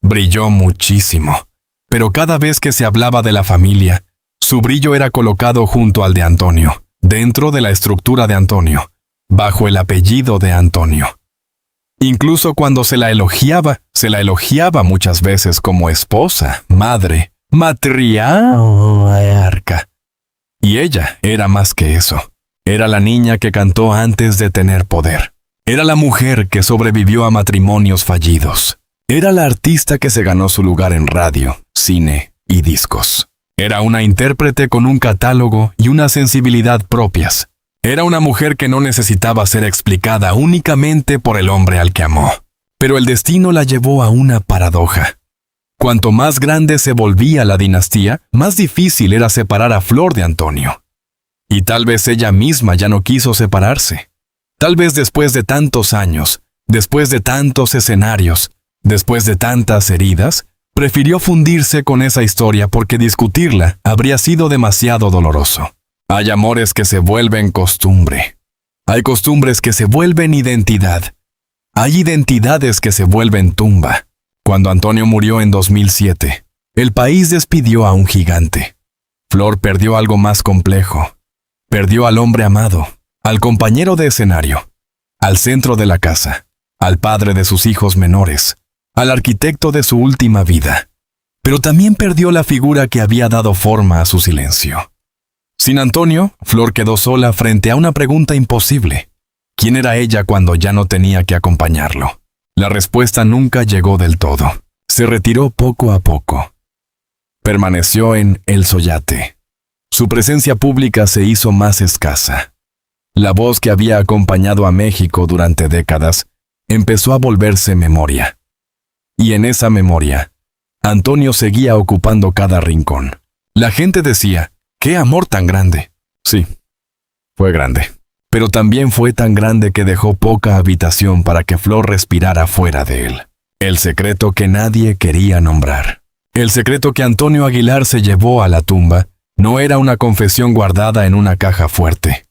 Brilló muchísimo, pero cada vez que se hablaba de la familia, su brillo era colocado junto al de Antonio, dentro de la estructura de Antonio, bajo el apellido de Antonio. Incluso cuando se la elogiaba muchas veces como esposa, madre, matriarca. Y ella era más que eso. Era la niña que cantó antes de tener poder. Era la mujer que sobrevivió a matrimonios fallidos. Era la artista que se ganó su lugar en radio, cine y discos. Era una intérprete con un catálogo y una sensibilidad propias. Era una mujer que no necesitaba ser explicada únicamente por el hombre al que amó. Pero el destino la llevó a una paradoja. Cuanto más grande se volvía la dinastía, más difícil era separar a Flor de Antonio. Y tal vez ella misma ya no quiso separarse. Tal vez después de tantos años, después de tantos escenarios, después de tantas heridas, prefirió fundirse con esa historia porque discutirla habría sido demasiado doloroso. Hay amores que se vuelven costumbre. Hay costumbres que se vuelven identidad. Hay identidades que se vuelven tumba. Cuando Antonio murió en 2007, el país despidió a un gigante. Flor perdió algo más complejo. Perdió al hombre amado, al compañero de escenario, al centro de la casa, al padre de sus hijos menores, al arquitecto de su última vida. Pero también perdió la figura que había dado forma a su silencio. Sin Antonio, Flor quedó sola frente a una pregunta imposible. ¿Quién era ella cuando ya no tenía que acompañarlo? La respuesta nunca llegó del todo. Se retiró poco a poco. Permaneció en El Soyate. Su presencia pública se hizo más escasa. La voz que había acompañado a México durante décadas empezó a volverse memoria. Y en esa memoria, Antonio seguía ocupando cada rincón. La gente decía, ¡qué amor tan grande! Sí, fue grande. Pero también fue tan grande que dejó poca habitación para que Flor respirara fuera de él. El secreto que nadie quería nombrar. El secreto que Antonio Aguilar se llevó a la tumba no era una confesión guardada en una caja fuerte.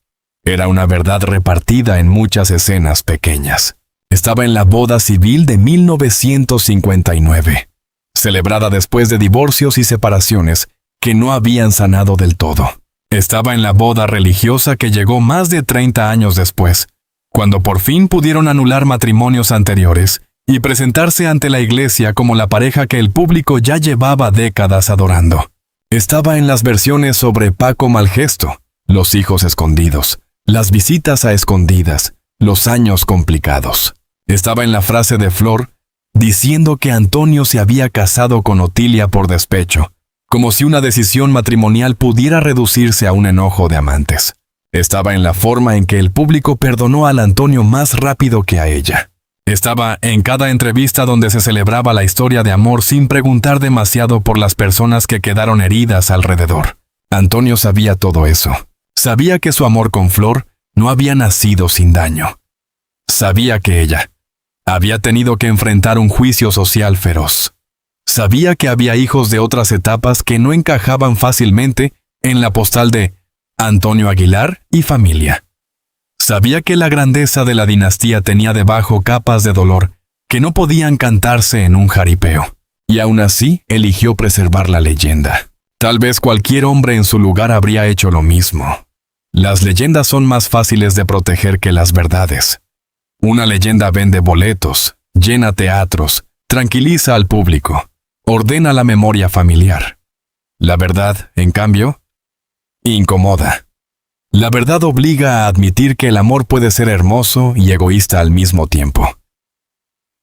Era una verdad repartida en muchas escenas pequeñas. Estaba en la boda civil de 1959, celebrada después de divorcios y separaciones que no habían sanado del todo. Estaba en la boda religiosa que llegó más de 30 años después, cuando por fin pudieron anular matrimonios anteriores y presentarse ante la iglesia como la pareja que el público ya llevaba décadas adorando. Estaba en las versiones sobre Paco Malgesto, los hijos escondidos, las visitas a escondidas, los años complicados. Estaba en la frase de Flor diciendo que Antonio se había casado con Otilia por despecho, como si una decisión matrimonial pudiera reducirse a un enojo de amantes. Estaba en la forma en que el público perdonó al Antonio más rápido que a ella. Estaba en cada entrevista donde se celebraba la historia de amor sin preguntar demasiado por las personas que quedaron heridas alrededor. Antonio sabía todo eso. Sabía que su amor con Flor no había nacido sin daño. Sabía que ella había tenido que enfrentar un juicio social feroz. Sabía que había hijos de otras etapas que no encajaban fácilmente en la postal de Antonio Aguilar y familia. Sabía que la grandeza de la dinastía tenía debajo capas de dolor que no podían cantarse en un jaripeo. Y aún así eligió preservar la leyenda. Tal vez cualquier hombre en su lugar habría hecho lo mismo. Las leyendas son más fáciles de proteger que las verdades. Una leyenda vende boletos, llena teatros, tranquiliza al público, ordena la memoria familiar. La verdad, en cambio, incomoda. La verdad obliga a admitir que el amor puede ser hermoso y egoísta al mismo tiempo.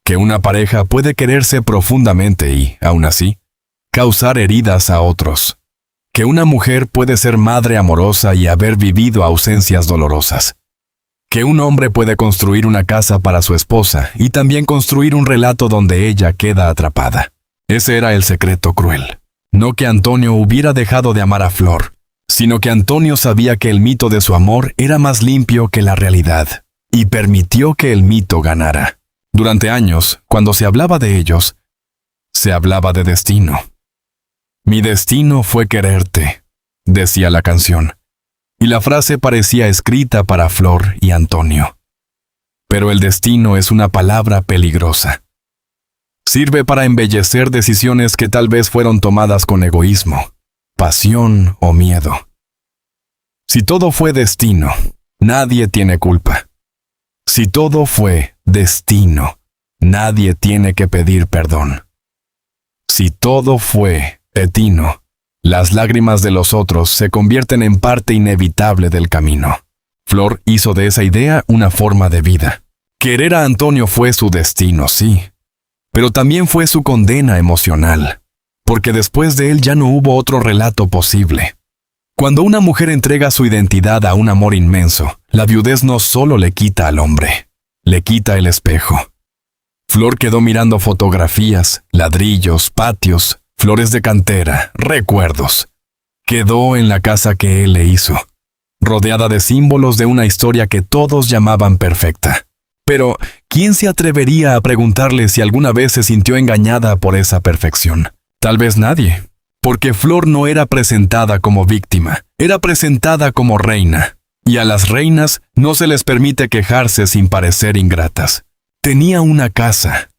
Que una pareja puede quererse profundamente y, aún así, causar heridas a otros. Que una mujer puede ser madre amorosa y haber vivido ausencias dolorosas. Que un hombre puede construir una casa para su esposa y también construir un relato donde ella queda atrapada. Ese era el secreto cruel. No que Antonio hubiera dejado de amar a Flor, sino que Antonio sabía que el mito de su amor era más limpio que la realidad, y permitió que el mito ganara. Durante años, cuando se hablaba de ellos, se hablaba de destino. Mi destino fue quererte, decía la canción, y la frase parecía escrita para Flor y Antonio. Pero el destino es una palabra peligrosa. Sirve para embellecer decisiones que tal vez fueron tomadas con egoísmo, pasión o miedo. Si todo fue destino, nadie tiene culpa. Si todo fue destino, nadie tiene que pedir perdón. Si todo fue destino, las lágrimas de los otros se convierten en parte inevitable del camino. Flor hizo de esa idea una forma de vida. Querer a Antonio fue su destino, sí, pero también fue su condena emocional, porque después de él ya no hubo otro relato posible. Cuando una mujer entrega su identidad a un amor inmenso, la viudez no solo le quita al hombre, le quita el espejo. Flor quedó mirando fotografías, ladrillos, patios, flores de cantera, recuerdos. Quedó en la casa que él le hizo, rodeada de símbolos de una historia que todos llamaban perfecta. Pero, ¿quién se atrevería a preguntarle si alguna vez se sintió engañada por esa perfección? Tal vez nadie, porque Flor no era presentada como víctima, era presentada como reina, y a las reinas no se les permite quejarse sin parecer ingratas. Tenía una casa,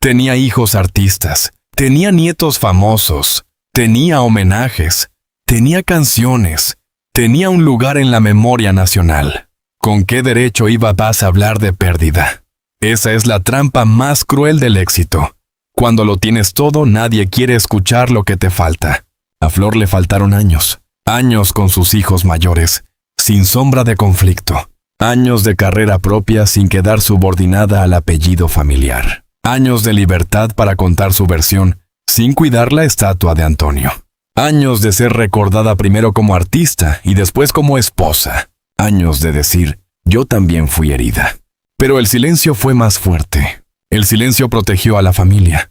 tenía hijos artistas, tenía nietos famosos, tenía homenajes, tenía canciones, tenía un lugar en la memoria nacional. ¿Con qué derecho iba Paz a hablar de pérdida? Esa es la trampa más cruel del éxito. Cuando lo tienes todo, nadie quiere escuchar lo que te falta. A Flor le faltaron años, años con sus hijos mayores, sin sombra de conflicto. Años de carrera propia sin quedar subordinada al apellido familiar. Años de libertad para contar su versión, sin cuidar la estatua de Antonio. Años de ser recordada primero como artista y después como esposa. Años de decir, yo también fui herida. Pero el silencio fue más fuerte. El silencio protegió a la familia.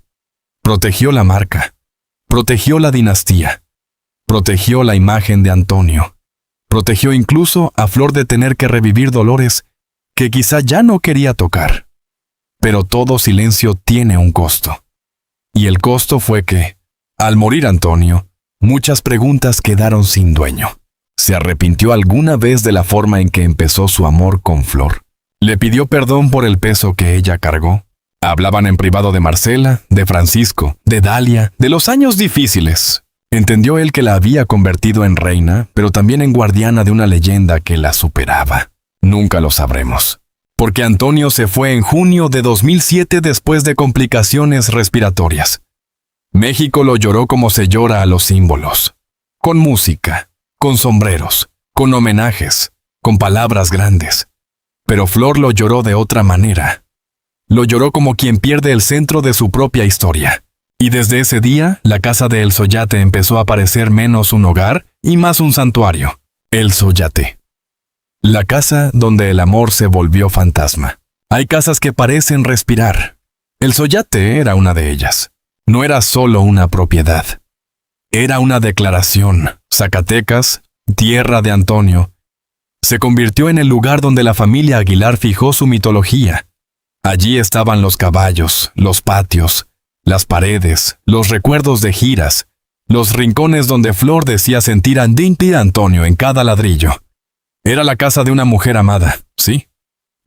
Protegió la marca. Protegió la dinastía. Protegió la imagen de Antonio. Protegió incluso a Flor de tener que revivir dolores que quizá ya no quería tocar. Pero todo silencio tiene un costo. Y el costo fue que, al morir Antonio, muchas preguntas quedaron sin dueño. ¿Se arrepintió alguna vez de la forma en que empezó su amor con Flor? ¿Le pidió perdón por el peso que ella cargó? Hablaban en privado de Marcela, de Francisco, de Dalia, de los años difíciles. Entendió él que la había convertido en reina, pero también en guardiana de una leyenda que la superaba. Nunca lo sabremos. Porque Antonio se fue en junio de 2007 después de complicaciones respiratorias. México lo lloró como se llora a los símbolos. Con música, con sombreros, con homenajes, con palabras grandes. Pero Flor lo lloró de otra manera. Lo lloró como quien pierde el centro de su propia historia. Y desde ese día, la casa de El Soyate empezó a parecer menos un hogar y más un santuario. El Soyate. La casa donde el amor se volvió fantasma. Hay casas que parecen respirar. El Soyate era una de ellas. No era solo una propiedad. Era una declaración. Zacatecas, tierra de Antonio, se convirtió en el lugar donde la familia Aguilar fijó su mitología. Allí estaban los caballos, los patios, las paredes, los recuerdos de giras, los rincones donde Flor decía sentir a Antonio en cada ladrillo. Era la casa de una mujer amada, sí,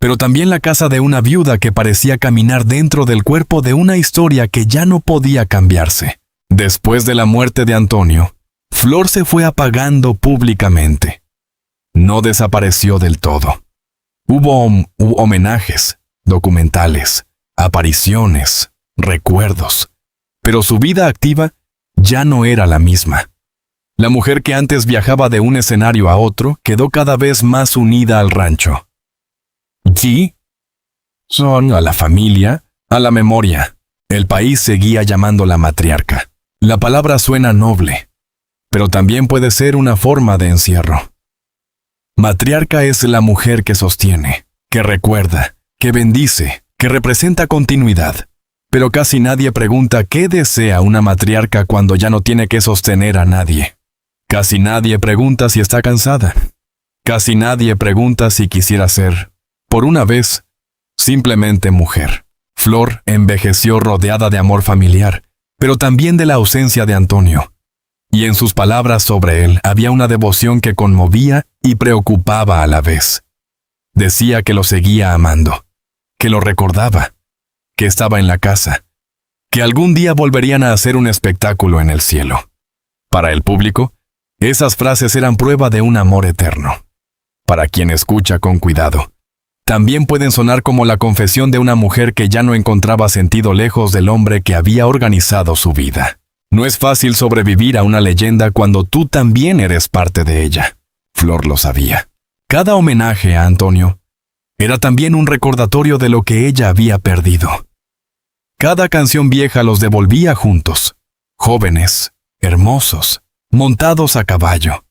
pero también la casa de una viuda que parecía caminar dentro del cuerpo de una historia que ya no podía cambiarse. Después de la muerte de Antonio, Flor se fue apagando públicamente. No desapareció del todo. Hubo homenajes, documentales, apariciones, recuerdos, pero su vida activa ya no era la misma. La mujer que antes viajaba de un escenario a otro quedó cada vez más unida al rancho. Sí, son a la familia, a la memoria. El país seguía llamándola matriarca. La palabra suena noble, pero también puede ser una forma de encierro. Matriarca es la mujer que sostiene, que recuerda, que bendice, que representa continuidad. Pero casi nadie pregunta qué desea una matriarca cuando ya no tiene que sostener a nadie. Casi nadie pregunta si está cansada. Casi nadie pregunta si quisiera ser, por una vez, simplemente mujer. Flor envejeció rodeada de amor familiar, pero también de la ausencia de Antonio. Y en sus palabras sobre él había una devoción que conmovía y preocupaba a la vez. Decía que lo seguía amando, que lo recordaba, que estaba en la casa, que algún día volverían a hacer un espectáculo en el cielo. Para el público, Esas frases eran prueba de un amor eterno. Para quien escucha con cuidado, también pueden sonar como la confesión de una mujer que ya no encontraba sentido lejos del hombre que había organizado su vida. No es fácil sobrevivir a una leyenda cuando tú también eres parte de ella. Flor lo sabía. Cada homenaje a Antonio era también un recordatorio de lo que ella había perdido. Cada canción vieja los devolvía juntos, jóvenes, hermosos, montados a caballo.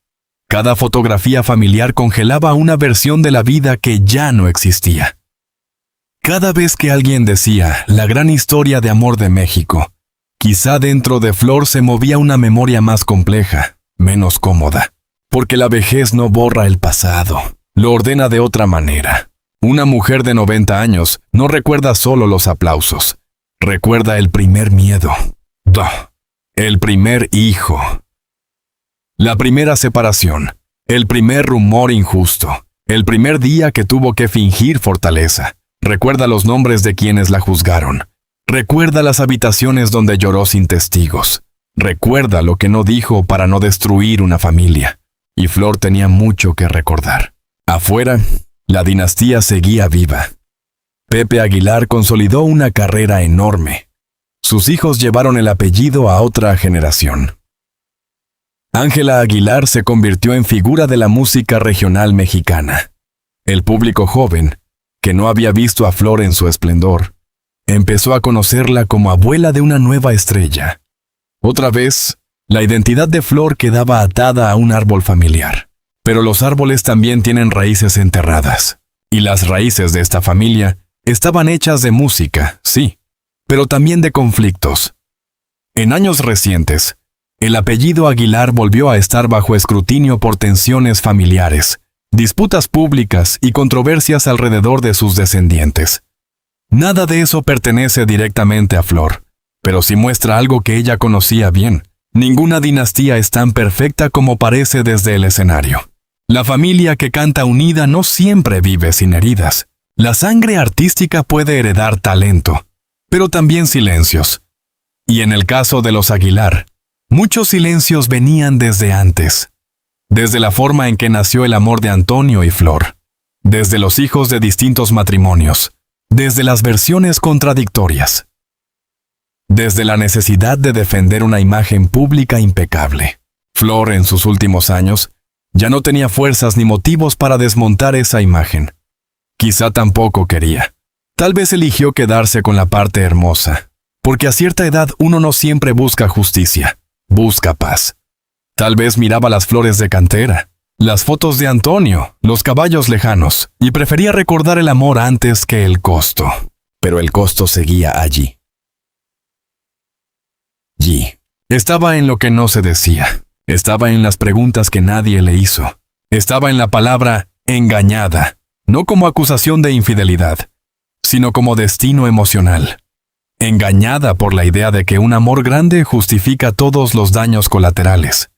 Cada fotografía familiar congelaba una versión de la vida que ya no existía. Cada vez que alguien decía la gran historia de amor de México, quizá dentro de Flor se movía una memoria más compleja, menos cómoda, porque la vejez no borra el pasado, lo ordena de otra manera. Una mujer de 90 años no recuerda solo los aplausos, recuerda el primer miedo, el primer hijo, la primera separación, el primer rumor injusto, el primer día que tuvo que fingir fortaleza. Recuerda los nombres de quienes la juzgaron. Recuerda las habitaciones donde lloró sin testigos. Recuerda lo que no dijo para no destruir una familia. Y Flor tenía mucho que recordar. Afuera, la dinastía seguía viva. Pepe Aguilar consolidó una carrera enorme. Sus hijos llevaron el apellido a otra generación. Ángela Aguilar se convirtió en figura de la música regional mexicana. El público joven, que no había visto a Flor en su esplendor, empezó a conocerla como abuela de una nueva estrella. Otra vez, la identidad de Flor quedaba atada a un árbol familiar. Pero los árboles también tienen raíces enterradas. Y las raíces de esta familia estaban hechas de música, sí, pero también de conflictos. En años recientes, el apellido Aguilar volvió a estar bajo escrutinio por tensiones familiares, disputas públicas y controversias alrededor de sus descendientes. Nada de eso pertenece directamente a Flor, pero sí muestra algo que ella conocía bien. Ninguna dinastía es tan perfecta como parece desde el escenario. La familia que canta unida no siempre vive sin heridas. La sangre artística puede heredar talento, pero también silencios. Y en el caso de los Aguilar, muchos silencios venían desde antes. Desde la forma en que nació el amor de Antonio y Flor. Desde los hijos de distintos matrimonios. Desde las versiones contradictorias. Desde la necesidad de defender una imagen pública impecable. Flor, en sus últimos años, ya no tenía fuerzas ni motivos para desmontar esa imagen. Quizá tampoco quería. Tal vez eligió quedarse con la parte hermosa, porque a cierta edad uno no siempre busca justicia, busca paz. Tal vez miraba las flores de cantera, las fotos de Antonio, los caballos lejanos, y prefería recordar el amor antes que el costo. Pero el costo seguía allí. Estaba en lo que no se decía. Estaba en las preguntas que nadie le hizo. Estaba en la palabra engañada, no como acusación de infidelidad, sino como destino emocional. Engañada por la idea de que un amor grande justifica todos los daños colaterales.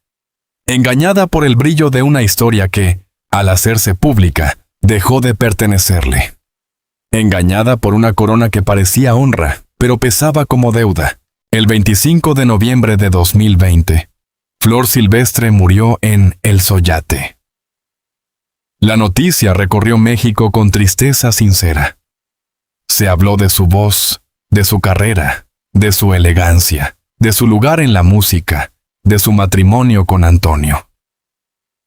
Engañada por el brillo de una historia que, al hacerse pública, dejó de pertenecerle. Engañada por una corona que parecía honra, pero pesaba como deuda. El 25 de noviembre de 2020, Flor Silvestre murió en El Soyate. La noticia recorrió México con tristeza sincera. Se habló de su voz, de su carrera, de su elegancia, de su lugar en la música, de su matrimonio con Antonio.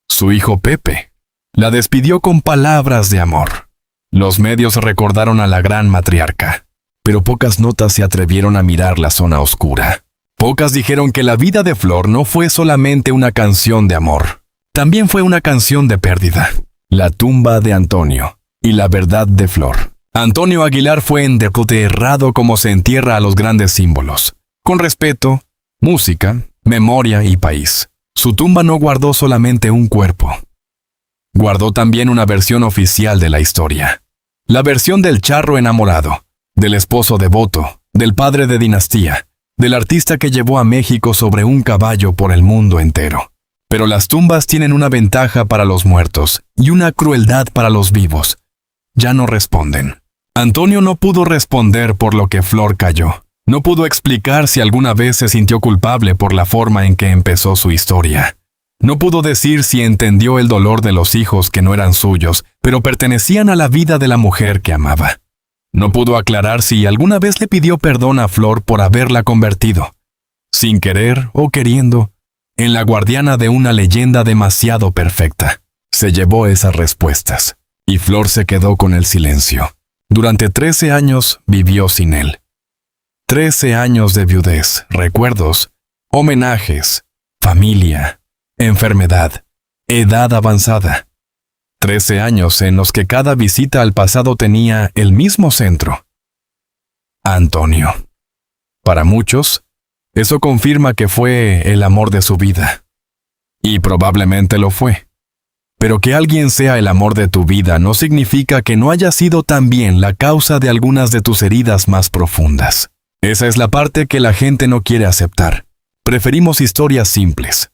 Su hijo Pepe la despidió con palabras de amor. Los medios recordaron a la gran matriarca, pero pocas notas se atrevieron a mirar la zona oscura. Pocas dijeron que la vida de Flor no fue solamente una canción de amor, también fue una canción de pérdida. La tumba de Antonio y la verdad de Flor. Antonio Aguilar fue enterrado como se entierra a los grandes símbolos, con respeto, música, memoria y país. Su tumba no guardó solamente un cuerpo. Guardó también una versión oficial de la historia. La versión del charro enamorado, del esposo devoto, del padre de dinastía, del artista que llevó a México sobre un caballo por el mundo entero. Pero las tumbas tienen una ventaja para los muertos y una crueldad para los vivos. Ya no responden. Antonio no pudo responder por lo que Flor cayó. No pudo explicar si alguna vez se sintió culpable por la forma en que empezó su historia. No pudo decir si entendió el dolor de los hijos que no eran suyos, pero pertenecían a la vida de la mujer que amaba. No pudo aclarar si alguna vez le pidió perdón a Flor por haberla convertido, sin querer o queriendo, en la guardiana de una leyenda demasiado perfecta. Se llevó esas respuestas, y Flor se quedó con el silencio. Durante 13 años vivió sin él. 13 años de viudez, recuerdos, homenajes, familia, enfermedad, edad avanzada. 13 años en los que cada visita al pasado tenía el mismo centro. Antonio. Para muchos, eso confirma que fue el amor de su vida. Y probablemente lo fue. Pero que alguien sea el amor de tu vida no significa que no haya sido también la causa de algunas de tus heridas más profundas. Esa es la parte que la gente no quiere aceptar. Preferimos historias simples.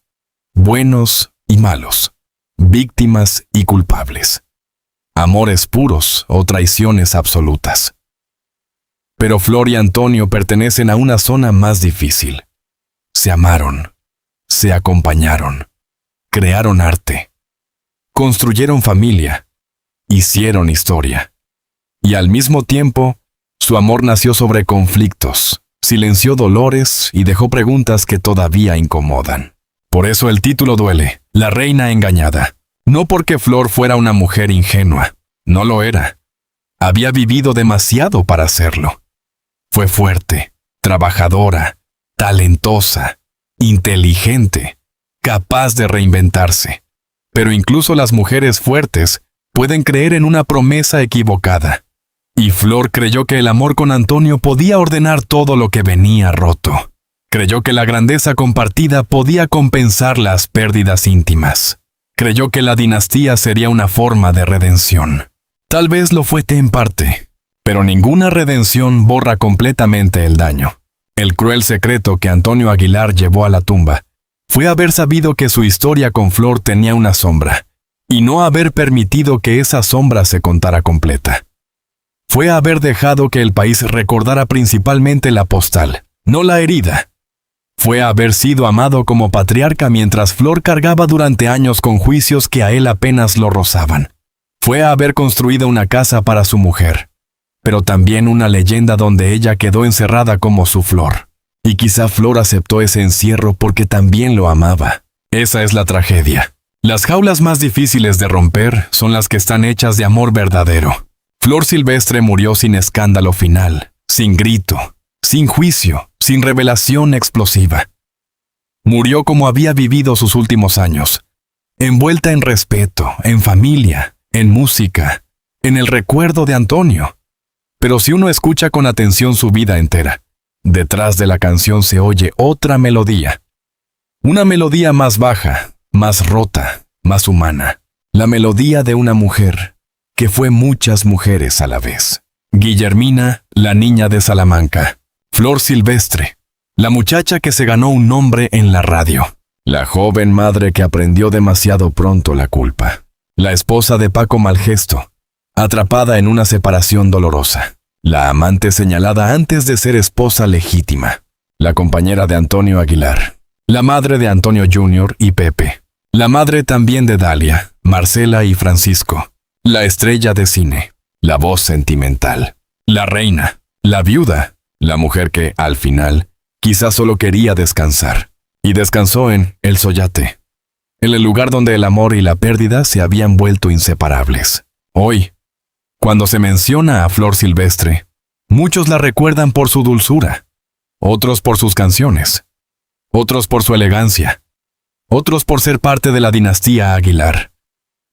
Buenos y malos. Víctimas y culpables. Amores puros o traiciones absolutas. Pero Flor y Antonio pertenecen a una zona más difícil. Se amaron. Se acompañaron. Crearon arte. Construyeron familia. Hicieron historia. Y al mismo tiempo, su amor nació sobre conflictos, silenció dolores y dejó preguntas que todavía incomodan. Por eso el título duele, La reina engañada. No porque Flor fuera una mujer ingenua, no lo era. Había vivido demasiado para hacerlo. Fue fuerte, trabajadora, talentosa, inteligente, capaz de reinventarse. Pero incluso las mujeres fuertes pueden creer en una promesa equivocada. Y Flor creyó que el amor con Antonio podía ordenar todo lo que venía roto. Creyó que la grandeza compartida podía compensar las pérdidas íntimas. Creyó que la dinastía sería una forma de redención. Tal vez lo fue en parte, pero ninguna redención borra completamente el daño. El cruel secreto que Antonio Aguilar llevó a la tumba fue haber sabido que su historia con Flor tenía una sombra, y no haber permitido que esa sombra se contara completa. Fue haber dejado que el país recordara principalmente la postal, no la herida. Fue haber sido amado como patriarca mientras Flor cargaba durante años con juicios que a él apenas lo rozaban. Fue haber construido una casa para su mujer, pero también una leyenda donde ella quedó encerrada como su Flor. Y quizá Flor aceptó ese encierro porque también lo amaba. Esa es la tragedia. Las jaulas más difíciles de romper son las que están hechas de amor verdadero. Flor Silvestre murió sin escándalo final, sin grito, sin juicio, sin revelación explosiva. Murió como había vivido sus últimos años, envuelta en respeto, en familia, en música, en el recuerdo de Antonio. Pero si uno escucha con atención su vida entera, detrás de la canción se oye otra melodía. Una melodía más baja, más rota, más humana. La melodía de una mujer, que fue muchas mujeres a la vez. Guillermina, la niña de Salamanca. Flor Silvestre, la muchacha que se ganó un nombre en la radio. La joven madre que aprendió demasiado pronto la culpa. La esposa de Paco Malgesto, atrapada en una separación dolorosa. La amante señalada antes de ser esposa legítima. La compañera de Antonio Aguilar. La madre de Antonio Jr. y Pepe. La madre también de Dalia, Marcela y Francisco. La estrella de cine. La voz sentimental. La reina. La viuda. La mujer que, al final, quizás solo quería descansar. Y descansó en El Soyate. En el lugar donde el amor y la pérdida se habían vuelto inseparables. Hoy, cuando se menciona a Flor Silvestre, muchos la recuerdan por su dulzura, otros por sus canciones, otros por su elegancia, otros por ser parte de la dinastía Aguilar.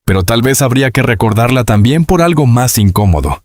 Pero tal vez habría que recordarla también por algo más incómodo,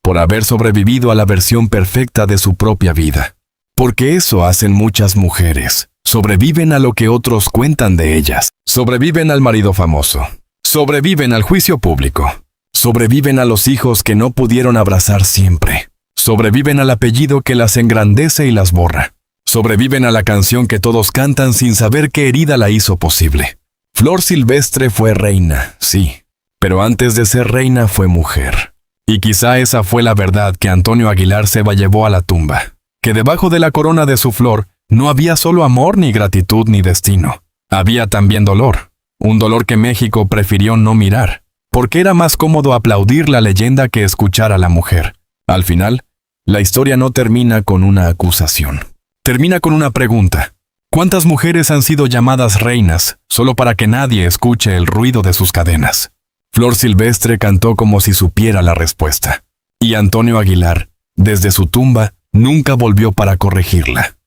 por haber sobrevivido a la versión perfecta de su propia vida. Porque eso hacen muchas mujeres. Sobreviven a lo que otros cuentan de ellas. Sobreviven al marido famoso. Sobreviven al juicio público. Sobreviven a los hijos que no pudieron abrazar siempre. Sobreviven al apellido que las engrandece y las borra. Sobreviven a la canción que todos cantan sin saber qué herida la hizo posible. Flor Silvestre fue reina, sí, pero antes de ser reina fue mujer. Y quizá esa fue la verdad que Antonio Aguilar se llevó a la tumba. Que debajo de la corona de su flor no había solo amor ni gratitud ni destino. Había también dolor, un dolor que México prefirió no mirar, porque era más cómodo aplaudir la leyenda que escuchar a la mujer. Al final, la historia no termina con una acusación. Termina con una pregunta. ¿Cuántas mujeres han sido llamadas reinas solo para que nadie escuche el ruido de sus cadenas? Flor Silvestre cantó como si supiera la respuesta. Y Antonio Aguilar, desde su tumba, nunca volvió para corregirla.